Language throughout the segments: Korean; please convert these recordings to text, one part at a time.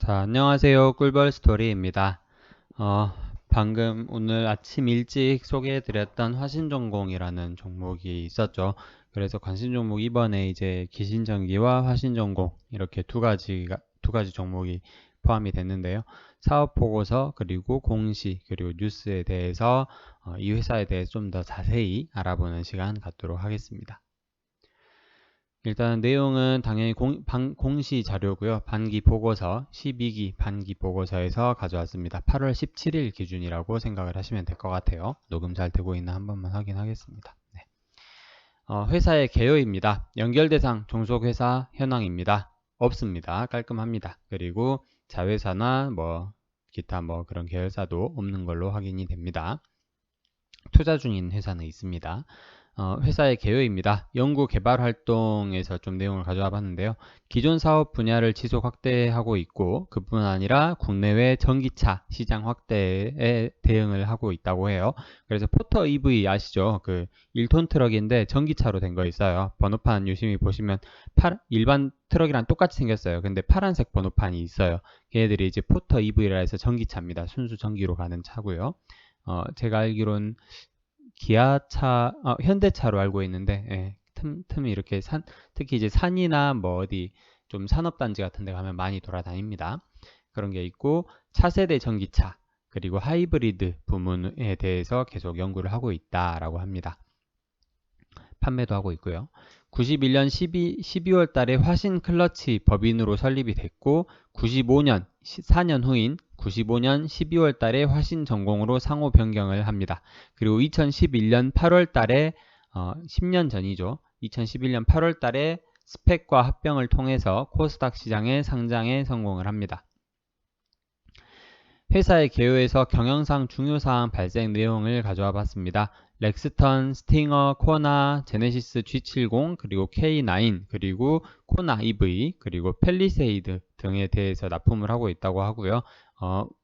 자, 안녕하세요. 꿀벌 스토리입니다. 방금 오늘 아침 일찍 소개해드렸던 화신전공이라는 종목이 있었죠. 그래서 관심 종목 이번에 이제 기신전기와 화신전공 이렇게 두 가지 종목이 포함이 됐는데요. 사업 보고서 그리고 공시 그리고 뉴스에 대해서 이 회사에 대해서 좀 더 자세히 알아보는 시간 갖도록 하겠습니다. 일단 내용은 당연히 공시 자료고요. 반기 보고서 12기 반기 보고서에서 가져왔습니다. 8월 17일 기준이라고 생각을 하시면 될 것 같아요. 녹음 잘 되고 있나 한 번만 확인하겠습니다. 네. 회사의 개요입니다. 연결대상 종속회사 현황입니다. 없습니다. 깔끔합니다. 그리고 자회사나 기타 그런 계열사도 없는 걸로 확인이 됩니다. 투자 중인 회사는 있습니다. 회사의 개요입니다. 연구 개발 활동에서 좀 내용을 가져와 봤는데요. 기존 사업 분야를 지속 확대하고 있고 그뿐 아니라 국내외 전기차 시장 확대에 대응을 하고 있다고 해요. 그래서 포터 EV 아시죠? 그 1톤 트럭인데 전기차로 된 거 있어요. 번호판 유심히 보시면 일반 트럭이랑 똑같이 생겼어요. 근데 파란색 번호판이 있어요. 걔네들이 이제 포터 EV라 해서 전기차입니다. 순수 전기로 가는 차고요. 제가 알기로는 기아차, 현대차로 알고 있는데, 예, 틈틈이 이렇게 특히 이제 산이나 어디 좀 산업단지 같은 데 가면 많이 돌아다닙니다. 그런 게 있고, 차세대 전기차, 그리고 하이브리드 부문에 대해서 계속 연구를 하고 있다라고 합니다. 판매도 하고 있고요. 91년 12월 달에 화신 클러치 법인으로 설립이 됐고 95년 4년 후인 95년 12월 달에 화신 전공으로 상호 변경을 합니다. 그리고 2011년 8월 달에 10년 전이죠. 2011년 8월 달에 스펙과 합병을 통해서 코스닥 시장에 상장에 성공을 합니다. 회사의 개요에서 경영상 중요사항 발생 내용을 가져와 봤습니다. 렉스턴, 스팅어, 코나, 제네시스 G70, 그리고 K9, 그리고 코나 EV, 그리고 펠리세이드 등에 대해서 납품을 하고 있다고 하고요.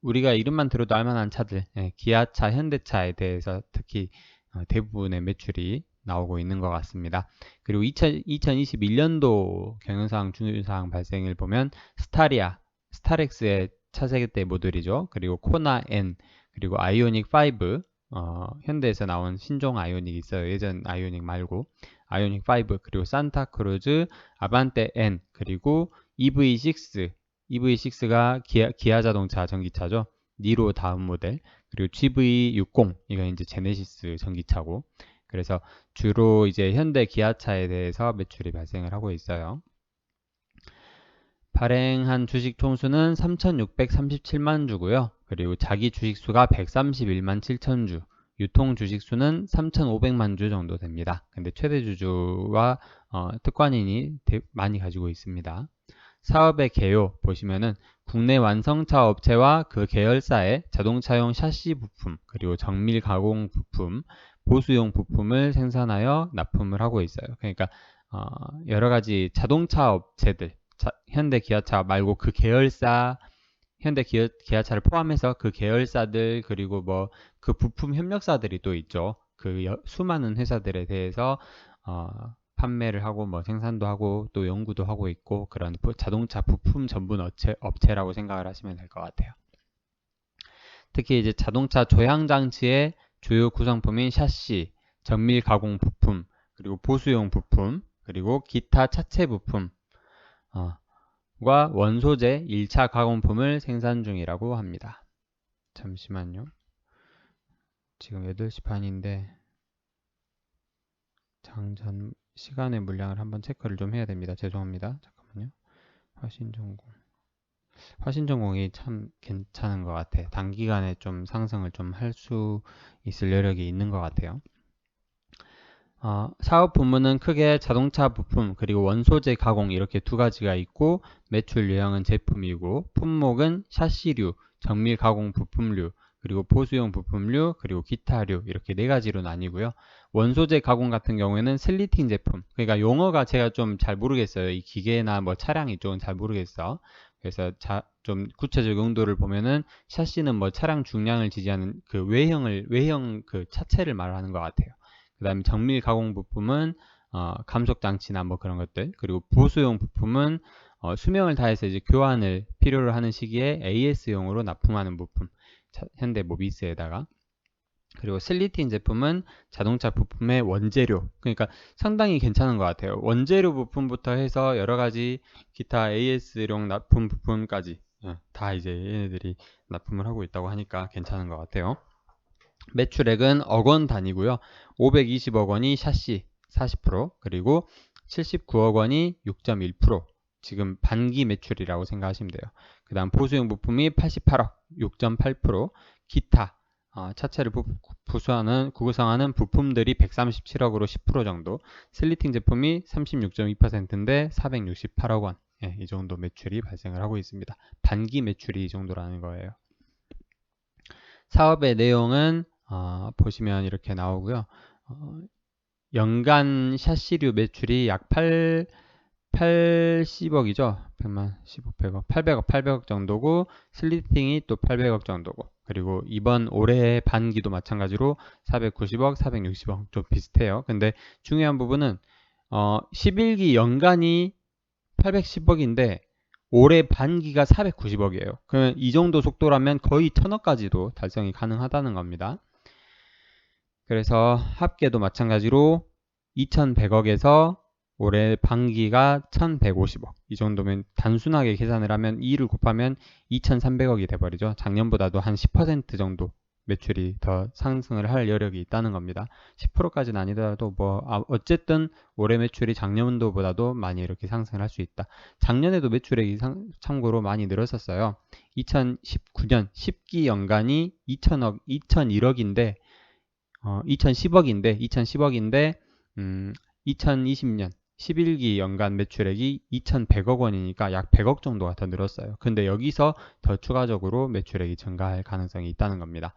우리가 이름만 들어도 알만한 차들, 기아차, 현대차에 대해서 특히 대부분의 매출이 나오고 있는 것 같습니다. 그리고 2021년도 경영상 중요사항 발생을 보면 스타리아, 스타렉스의 차세대 모델이죠. 그리고 코나 N, 그리고 아이오닉 5, 현대에서 나온 신종 아이오닉이 있어요. 예전 아이오닉 말고 아이오닉 5, 그리고 산타크루즈, 아반떼 N, 그리고 EV6, EV6가 기아 자동차 전기차죠. 니로 다음 모델, 그리고 GV60, 이건 이제 제네시스 전기차고, 그래서 주로 이제 현대 기아차에 대해서 매출이 발생을 하고 있어요. 발행한 주식 총수는 3,637만 주고요. 그리고 자기 주식수가 131만 7천 주, 유통 주식수는 3,500만 주 정도 됩니다. 근데 최대 주주와 특관인이 많이 가지고 있습니다. 사업의 개요 보시면은 국내 완성차 업체와 그 계열사의 자동차용 샤시 부품, 그리고 정밀 가공 부품, 보수용 부품을 생산하여 납품을 하고 있어요. 그러니까 여러 가지 자동차 업체들, 현대 기아차 말고 그 계열사, 현대 기아차를 포함해서 그 계열사들, 그리고 그 부품 협력사들이 또 있죠. 그 수많은 회사들에 대해서 판매를 하고 생산도 하고 또 연구도 하고 있고, 그런 자동차 부품 전문 업체라고 생각을 하시면 될 것 같아요. 특히 이제 자동차 조향 장치의 주요 구성품인 샤시, 정밀 가공 부품, 그리고 보수용 부품, 그리고 기타 차체 부품 과 원소재 1차 가공품을 생산 중이라고 합니다. 잠시만요. 지금 8시 반인데 장전 시간의 물량을 한번 체크를 좀 해야 됩니다. 죄송합니다. 잠깐만요. 화신전공이 참 괜찮은 것 같아. 단기간에 좀 상승을 좀 할 수 있을 여력이 있는 것 같아요. 사업 부문은 크게 자동차 부품 그리고 원소재 가공 이렇게 두 가지가 있고, 매출 유형은 제품이고, 품목은 샤시류, 정밀 가공 부품류, 그리고 보수용 부품류, 그리고 기타류, 이렇게 네 가지로 나뉘고요. 원소재 가공 같은 경우에는 슬리팅 제품, 그러니까 용어가 제가 좀 잘 모르겠어요. 이 기계나 차량 이쪽은 잘 모르겠어. 그래서 좀 구체적 용도를 보면은 샤시는 차량 중량을 지지하는 그 외형 그 차체를 말하는 것 같아요. 그 다음에 정밀 가공 부품은 감속 장치나 그런 것들, 그리고 보수용 부품은 수명을 다해서 이제 교환을 필요로 하는 시기에 AS용으로 납품하는 부품, 현대 모비스에다가. 그리고 슬리팅 제품은 자동차 부품의 원재료, 그러니까 상당히 괜찮은 것 같아요. 원재료 부품부터 해서 여러 가지 기타 AS용 납품 부품까지 다 이제 얘네들이 납품을 하고 있다고 하니까 괜찮은 것 같아요. 매출액은 억원 단위고요. 520억 원이 샤시 40%, 그리고 79억 원이 6.1%, 지금 반기 매출이라고 생각하시면 돼요. 그 다음 보수용 부품이 88억 6.8%, 기타 차체를 구성하는 부품들이 137억으로 10% 정도, 슬리팅 제품이 36.2%인데 468억 원, 이 정도 매출이 발생을 하고 있습니다. 반기 매출이 이 정도라는 거예요. 사업의 내용은 보시면 이렇게 나오고요. 연간 샤시류 매출이 약 80억이죠. 100만, 15, 100억, 800억 정도고, 슬리팅이 또 800억 정도고, 그리고 이번 올해 반기도 마찬가지로 490억, 460억 좀 비슷해요. 근데 중요한 부분은 11기 연간이 810억인데 올해 반기가 490억이에요. 그러면 이 정도 속도라면 거의 1000억까지도 달성이 가능하다는 겁니다. 그래서 합계도 마찬가지로 2100억에서 올해 반기가 1150억, 이 정도면 단순하게 계산을 하면 2를 곱하면 2300억이 돼버리죠. 작년보다도 한 10% 정도 매출이 더 상승을 할 여력이 있다는 겁니다. 10%까지는 아니더라도 어쨌든 올해 매출이 작년도보다도 많이 이렇게 상승을 할 수 있다. 작년에도 매출액이 참고로 많이 늘었었어요. 2019년 10기 연간이 2001억인데 2010억인데 2020년 11기 연간 매출액이 2100억 원이니까 약 100억 정도가 더 늘었어요. 근데 여기서 더 추가적으로 매출액이 증가할 가능성이 있다는 겁니다.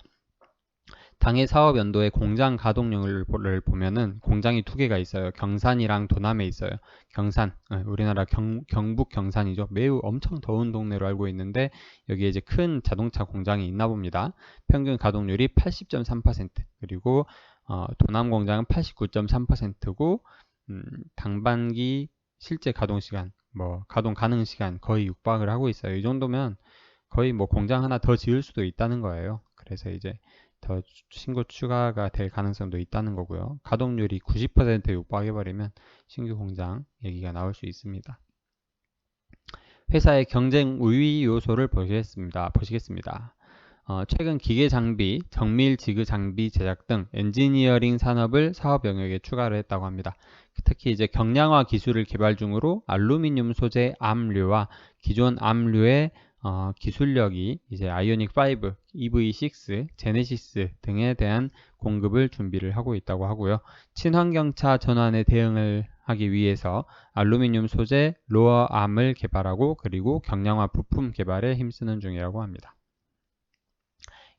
당해 사업 연도의 공장 가동률을 보면은 공장이 두 개가 있어요. 경산이랑 도남에 있어요. 경산, 우리나라 경북 경산이죠. 매우 엄청 더운 동네로 알고 있는데 여기에 이제 큰 자동차 공장이 있나 봅니다. 평균 가동률이 80.3%, 그리고 도남 공장은 89.3%고 당반기 실제 가동 시간, 가동 가능 시간 거의 육박을 하고 있어요. 이 정도면 거의 공장 하나 더 지을 수도 있다는 거예요. 그래서 이제 더 신고 추가가 될 가능성도 있다는 거고요. 가동률이 90% 육박해버리면 신규 공장 얘기가 나올 수 있습니다. 회사의 경쟁 우위 요소를 보시겠습니다. 최근 기계 장비, 정밀 지그 장비 제작 등 엔지니어링 산업을 사업 영역에 추가를 했다고 합니다. 특히 이제 경량화 기술을 개발 중으로 알루미늄 소재 암류와 기존 암류의 기술력이 이제 아이오닉 5, EV6, 제네시스 등에 대한 공급을 준비를 하고 있다고 하고요. 친환경차 전환에 대응을 하기 위해서 알루미늄 소재 로어암을 개발하고 그리고 경량화 부품 개발에 힘쓰는 중이라고 합니다.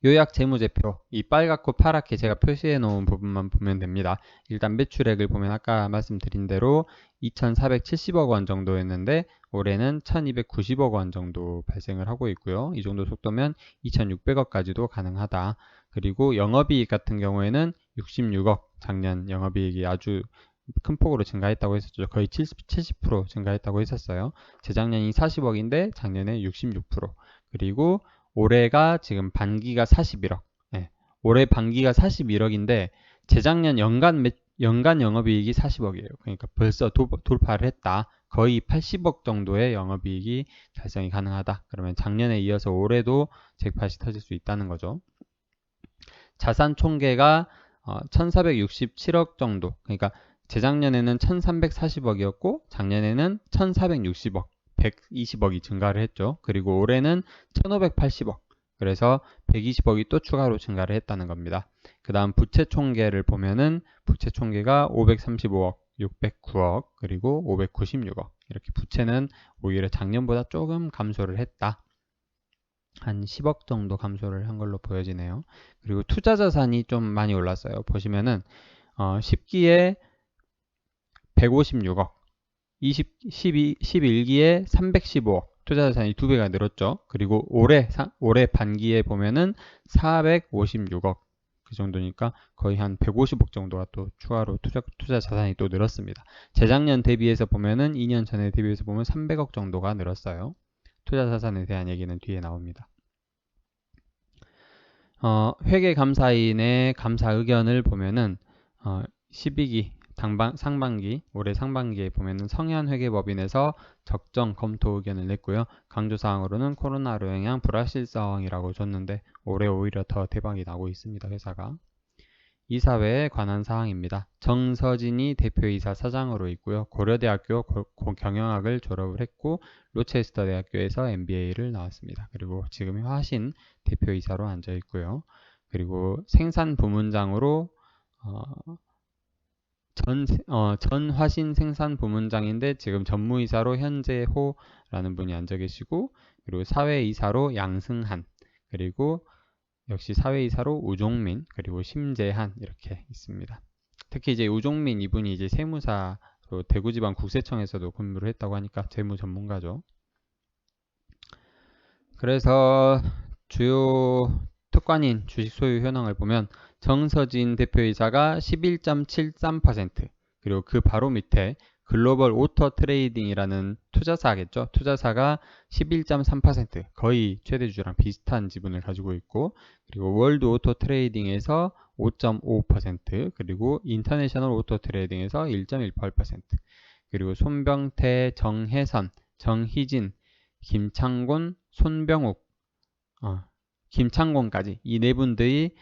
요약 재무제표, 이 빨갛고 파랗게 제가 표시해 놓은 부분만 보면 됩니다. 일단 매출액을 보면 아까 말씀드린 대로 2470억 원 정도였는데 올해는 1290억 원 정도 발생을 하고 있고요. 이 정도 속도면 2600억까지도 가능하다. 그리고 영업이익 같은 경우에는 66억, 작년 영업이익이 아주 큰 폭으로 증가했다고 했었죠. 거의 70% 증가했다고 했었어요. 재작년이 40억인데 작년에 66%. 그리고 올해가 지금 반기가 41억. 올해 반기가 41억인데 재작년 연간 영업이익이 40억이에요. 그러니까 벌써 돌파를 했다. 거의 80억 정도의 영업이익이 달성이 가능하다. 그러면 작년에 이어서 올해도 잭팟이 터질 수 있다는 거죠. 자산 총계가 1467억 정도. 그러니까 재작년에는 1340억이었고 작년에는 1460억, 120억이 증가를 했죠. 그리고 올해는 1580억, 그래서 120억이 또 추가로 증가를 했다는 겁니다. 그 다음 부채 총계를 보면은 부채 총계가 535억, 609억, 그리고 596억. 이렇게 부채는 오히려 작년보다 조금 감소를 했다. 한 10억 정도 감소를 한 걸로 보여지네요. 그리고 투자 자산이 좀 많이 올랐어요. 보시면은 10기에 156억, 11기에 315억, 투자 자산이 2배가 늘었죠. 그리고 올해 반기에 보면은 456억, 그 정도니까 거의 한 150억 정도가 또 추가로 투자 자산이 또 늘었습니다. 재작년 대비해서 보면은 2년 전에 대비해서 보면 300억 정도가 늘었어요. 투자자산에 대한 얘기는 뒤에 나옵니다. 회계감사인의 감사 의견을 보면은 12기 상반기 올해 상반기에 보면은 성현회계법인에서 적정 검토 의견을 냈고요. 강조사항으로는 코로나로 영향 불확실성이라고 줬는데 올해 오히려 더 대박이 나고 있습니다. 회사가. 이사회에 관한 사항입니다. 정서진이 대표이사 사장으로 있고요. 고려대학교 경영학을 졸업을 했고 로체스터 대학교에서 MBA를 나왔습니다. 그리고 지금 화신 대표이사로 앉아 있고요. 그리고 생산부문장으로 전 화신 생산부문장인데 지금 전무이사로 현재호라는 분이 앉아 계시고 그리고 사회이사로 양승한 그리고 역시 사회이사로 우종민 그리고 심재한 이렇게 있습니다. 특히 이제 우종민 이분이 이제 세무사로 대구지방국세청에서도 근무를 했다고 하니까 재무 전문가죠. 그래서 주요 특관인 주식 소유 현황을 보면 정서진 대표이사가 11.73% 그리고 그 바로 밑에 글로벌 오토 트레이딩이라는 투자사겠죠. 투자사가 11.3% 거의 최대주주랑 비슷한 지분을 가지고 있고 그리고 월드 오토 트레이딩에서 5.5% 그리고 인터내셔널 오토 트레이딩에서 1.18% 그리고 손병태, 정혜선, 정희진, 김창곤, 손병욱, 김창곤까지 이 네 분들이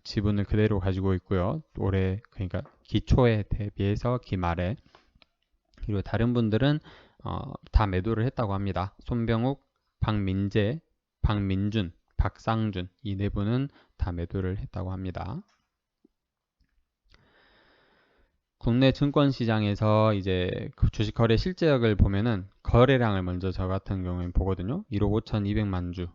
지분을 그대로 가지고 있고요. 올해 그러니까 기초에 대비해서 기말에 그리고 다른 분들은 다 매도를 했다고 합니다. 손병욱, 박민재, 박민준, 박상준 이 네 분은 다 매도를 했다고 합니다. 국내 증권시장에서 이제 그 주식 거래 실제額을 보면은 거래량을 먼저 저 같은 경우에는 보거든요. 1억 5,200만 주.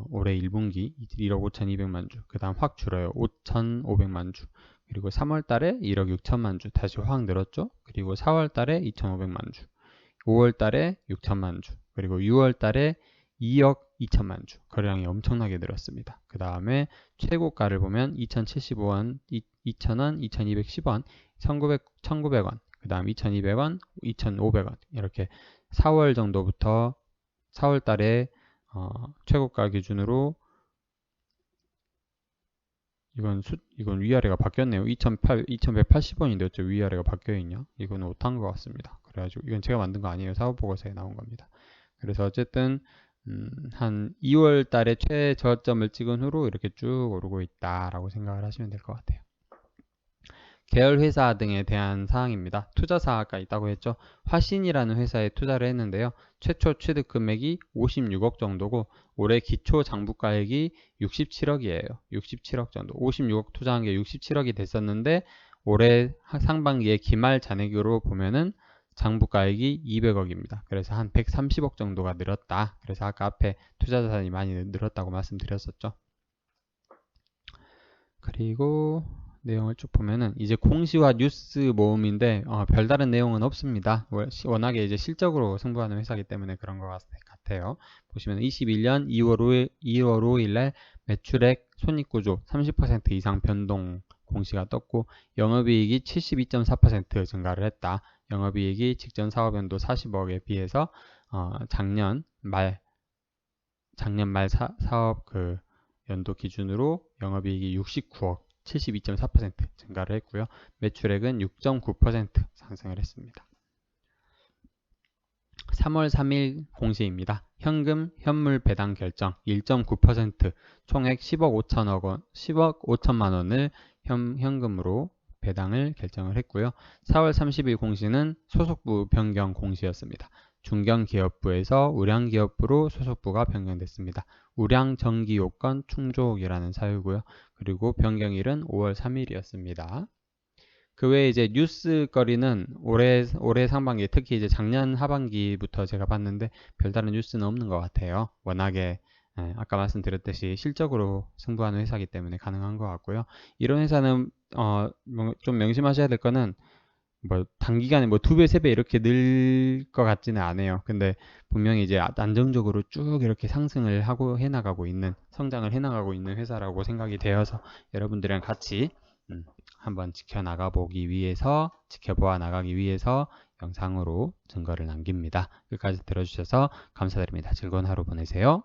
올해 1분기 1억 5,200만 주. 그 다음 확 줄어요. 5,500만 주. 그리고 3월 달에 1억 6천만 주. 다시 확 늘었죠. 그리고 4월 달에 2,500만 주. 5월 달에 6천만 주. 그리고 6월 달에 2억 2천만 주. 거래량이 엄청나게 늘었습니다. 그 다음에 최고가를 보면 2,075원, 2,000원, 2,210원, 1,900원, 그 다음 2,200원, 2,500원 이렇게 4월 정도부터 4월 달에 최고가 기준으로 이건 위아래가 바뀌었네요. 2,180원인데 어째 위아래가 바뀌어있냐? 이건 못한 것 같습니다. 그래가지고 이건 제가 만든 거 아니에요. 사업보고서에 나온 겁니다. 그래서 어쨌든 한 2월 달에 최저점을 찍은 후로 이렇게 쭉 오르고 있다라고 생각을 하시면 될 것 같아요. 계열회사 등에 대한 사항입니다. 투자사가 있다고 했죠. 화신이라는 회사에 투자를 했는데요. 최초 취득 금액이 56억 정도고 올해 기초 장부가액이 67억이에요. 67억 정도. 56억 투자한 게 67억이 됐었는데 올해 상반기에 기말 잔액으로 보면은 장부가액이 200억입니다. 그래서 한 130억 정도가 늘었다. 그래서 아까 앞에 투자자산이 많이 늘었다고 말씀드렸었죠. 그리고 내용을 쭉 보면은 이제 공시와 뉴스 모음인데 별다른 내용은 없습니다. 워낙에 이제 실적으로 승부하는 회사이기 때문에 그런 것 같아요. 보시면 21년 2월 5일 날 매출액 손익구조 30% 이상 변동 공시가 떴고 영업이익이 72.4% 증가를 했다. 영업이익이 직전 사업연도 40억에 비해서 작년 말 사업 그 연도 기준으로 영업이익이 69억 72.4% 증가를 했고요. 매출액은 6.9% 상승을 했습니다. 3월 3일 공시입니다. 현금 현물 배당 결정 1.9% 총액 10억 5천만 원을 현금으로 배당을 결정을 했고요. 4월 30일 공시는 소속부 변경 공시였습니다. 중견기업부에서 우량기업부로 소속부가 변경됐습니다. 우량전기요건 충족이라는 사유고요. 그리고 변경일은 5월 3일이었습니다. 그 외에 이제 뉴스거리는 올해 상반기, 특히 이제 작년 하반기부터 제가 봤는데 별다른 뉴스는 없는 것 같아요. 워낙에 아까 말씀드렸듯이 실적으로 승부하는 회사이기 때문에 가능한 것 같고요. 이런 회사는 좀 명심하셔야 될 거는 뭐 단기간에 뭐 2배, 3배 이렇게 늘 것 같지는 않아요. 근데 분명히 이제 안정적으로 쭉 이렇게 상승을 하고 해나가고 있는, 성장을 해나가고 있는 회사라고 생각이 되어서 여러분들이랑 같이 한번 지켜보아 나가기 위해서 영상으로 증거를 남깁니다. 끝까지 들어주셔서 감사드립니다. 즐거운 하루 보내세요.